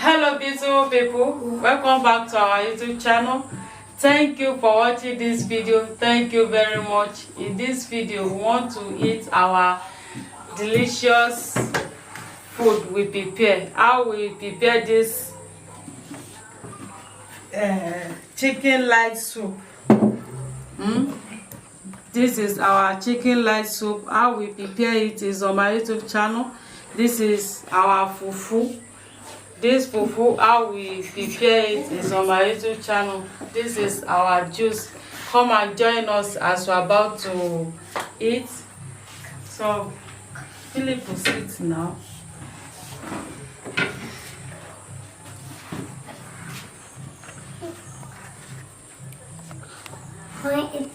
Hello beautiful people, welcome back to our YouTube channel. Thank you for watching this video. Thank you very much. In this video we want to eat our delicious food we prepare. How we prepare this chicken light soup. This is our chicken light soup. How we prepare it is on my YouTube channel. This is our fufu. This fufu, how we prepare it is on my YouTube channel. This is our juice. Come and join us as we're about to eat. So Philip will sit now. Why is